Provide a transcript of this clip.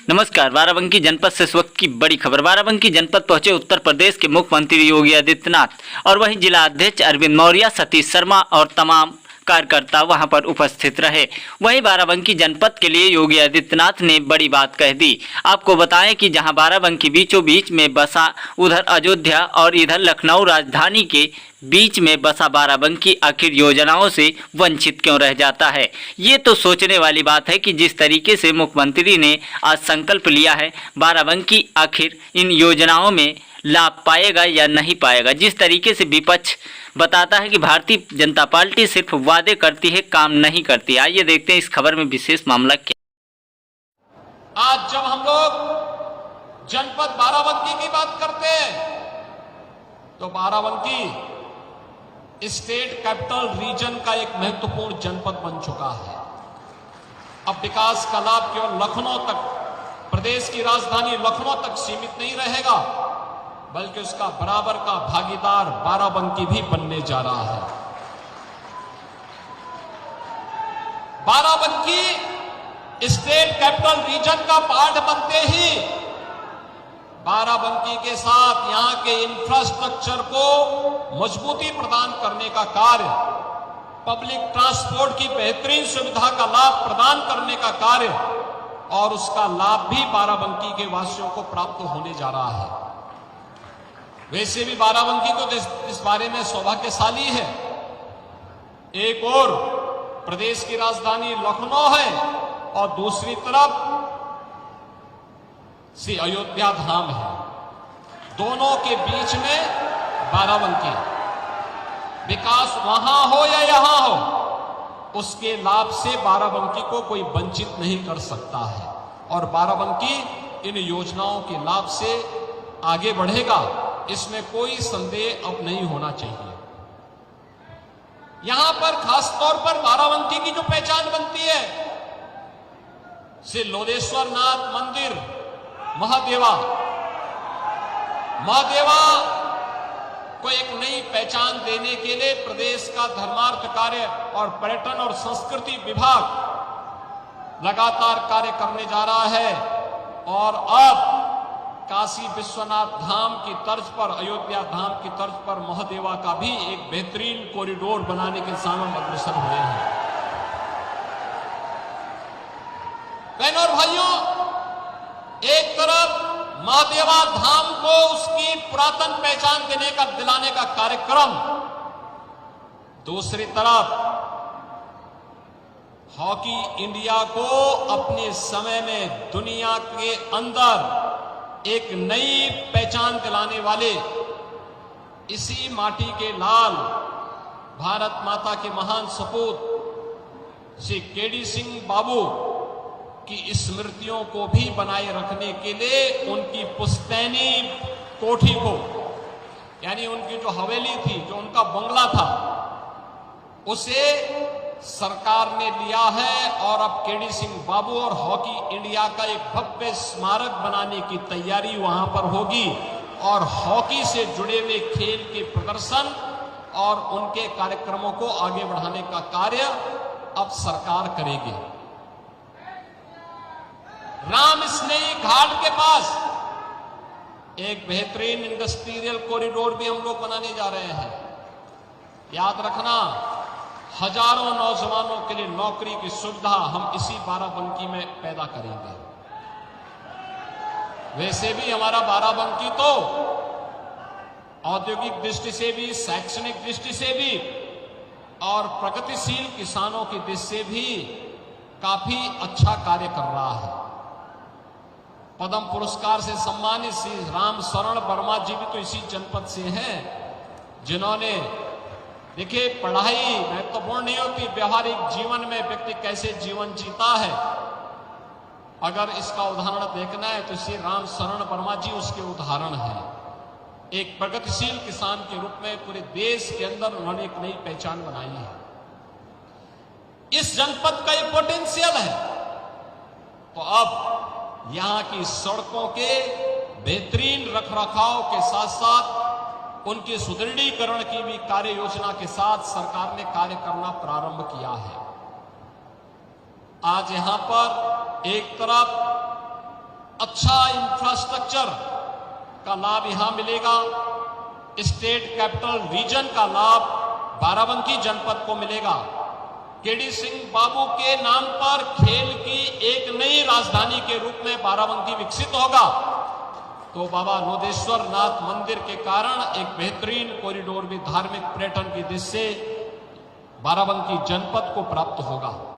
नमस्कार। बाराबंकी जनपद से इस वक्त की बड़ी खबर। बाराबंकी जनपद पहुंचे उत्तर प्रदेश के मुख्यमंत्री योगी आदित्यनाथ और वहीं जिला अध्यक्ष अरविंद मौर्य, सतीश शर्मा और तमाम कार्यकर्ता वहां पर उपस्थित रहे। वहीं बाराबंकी जनपद के लिए योगी आदित्यनाथ ने बड़ी बात कह दी। आपको बताएं कि जहां बाराबंकी बीचों बीच में बसा, उधर अयोध्या और इधर लखनऊ राजधानी के बीच में बसा बाराबंकी आखिर योजनाओं से वंचित क्यों रह जाता है। ये तो सोचने वाली बात है कि जिस तरीके से मुख्यमंत्री ने आज संकल्प लिया है, बाराबंकी आखिर इन योजनाओं में लाभ पाएगा या नहीं पाएगा। जिस तरीके से विपक्ष बताता है कि भारतीय जनता पार्टी सिर्फ वादे करती है, काम नहीं करती। आइए देखते हैं इस खबर में विशेष मामला क्या। आज जब हम लोग जनपद बाराबंकी की बात करते हैं तो बाराबंकी स्टेट कैपिटल रीजन का एक महत्वपूर्ण जनपद बन चुका है। अब विकास का लाभ केवल लखनऊ तक, प्रदेश की राजधानी लखनऊ तक सीमित नहीं रहेगा, बल्कि उसका बराबर का भागीदार बाराबंकी भी बनने जा रहा है। बाराबंकी स्टेट कैपिटल रीजन का पार्ट बनते ही बाराबंकी के साथ यहां के इंफ्रास्ट्रक्चर को मजबूती प्रदान करने का कार्य, पब्लिक ट्रांसपोर्ट की बेहतरीन सुविधा का लाभ प्रदान करने का कार्य और उसका लाभ भी बाराबंकी के वासियों को प्राप्त होने जा रहा है। वैसे भी बाराबंकी को इस बारे में सौभाग्यशाली है। एक और प्रदेश की राजधानी लखनऊ है और दूसरी तरफ श्री अयोध्या धाम है। दोनों के बीच में बाराबंकी, विकास वहां हो या यहां हो, उसके लाभ से बाराबंकी को कोई वंचित नहीं कर सकता है और बाराबंकी इन योजनाओं के लाभ से आगे बढ़ेगा, इसमें कोई संदेह अब नहीं होना चाहिए। यहां पर खासतौर पर बाराबंकी की जो पहचान बनती है, श्री लोलेश्वर नाथ मंदिर, महादेवा को एक नई पहचान देने के लिए प्रदेश का धर्मार्थ कार्य और पर्यटन और संस्कृति विभाग लगातार कार्य करने जा रहा है और अब काशी विश्वनाथ धाम की तर्ज पर, अयोध्या धाम की तर्ज पर महादेवा का भी एक बेहतरीन कॉरिडोर बनाने के दिशा में अग्रसर हुए हैं। बहनों और भाइयों, एक तरफ महादेवा धाम को उसकी पुरातन पहचान दिलाने का कार्यक्रम, दूसरी तरफ हॉकी इंडिया को अपने समय में दुनिया के अंदर एक नई पहचान दिलाने वाले इसी माटी के लाल भारत माता के महान सपूत श्री केडी सिंह बाबू की स्मृतियों को भी बनाए रखने के लिए उनकी पुश्तैनी कोठी को, यानी उनकी जो हवेली थी, जो उनका बंगला था, उसे सरकार ने लिया है और अब केडी सिंह बाबू और हॉकी इंडिया का एक भव्य स्मारक बनाने की तैयारी वहां पर होगी और हॉकी से जुड़े हुए खेल के प्रदर्शन और उनके कार्यक्रमों को आगे बढ़ाने का कार्य अब सरकार करेगी। राम स्नेही घाट के पास एक बेहतरीन इंडस्ट्रियल कॉरिडोर भी हम लोग बनाने जा रहे हैं। याद रखना, हजारों नौजवानों के लिए नौकरी की सुविधा हम इसी बाराबंकी में पैदा करेंगे। वैसे भी हमारा बाराबंकी तो औद्योगिक दृष्टि से भी, शैक्षणिक दृष्टि से भी और प्रगतिशील किसानों की दृष्टि से भी काफी अच्छा कार्य कर रहा है। पद्म पुरस्कार से सम्मानित श्री राम शरण वर्मा जी भी तो इसी जनपद से हैं, जिन्होंने, देखिए, पढ़ाई महत्वपूर्ण नहीं होती, व्यवहारिक जीवन में व्यक्ति कैसे जीवन जीता है, अगर इसका उदाहरण देखना है तो श्री राम शरण वर्मा जी उसके उदाहरण हैं। एक प्रगतिशील किसान के रूप में पूरे देश के अंदर उन्होंने एक नई पहचान बनाई है। इस जनपद का ये पोटेंशियल है, तो अब यहां की सड़कों के बेहतरीन रखरखाव के साथ साथ उनके सुदृढ़ीकरण की भी कार्य योजना के साथ सरकार ने कार्य करना प्रारंभ किया है। आज यहां पर एक तरफ अच्छा इंफ्रास्ट्रक्चर का लाभ यहां मिलेगा। स्टेट कैपिटल रीजन का लाभ बाराबंकी जनपद को मिलेगा। केडी सिंह बाबू के नाम पर खेल की एक नई राजधानी के रूप में बाराबंकी विकसित होगा। तो बाबा नोदेश्वर नाथ मंदिर के कारण एक बेहतरीन कॉरिडोर भी धार्मिक पर्यटन की दृष्टि से बाराबंकी जनपद को प्राप्त होगा।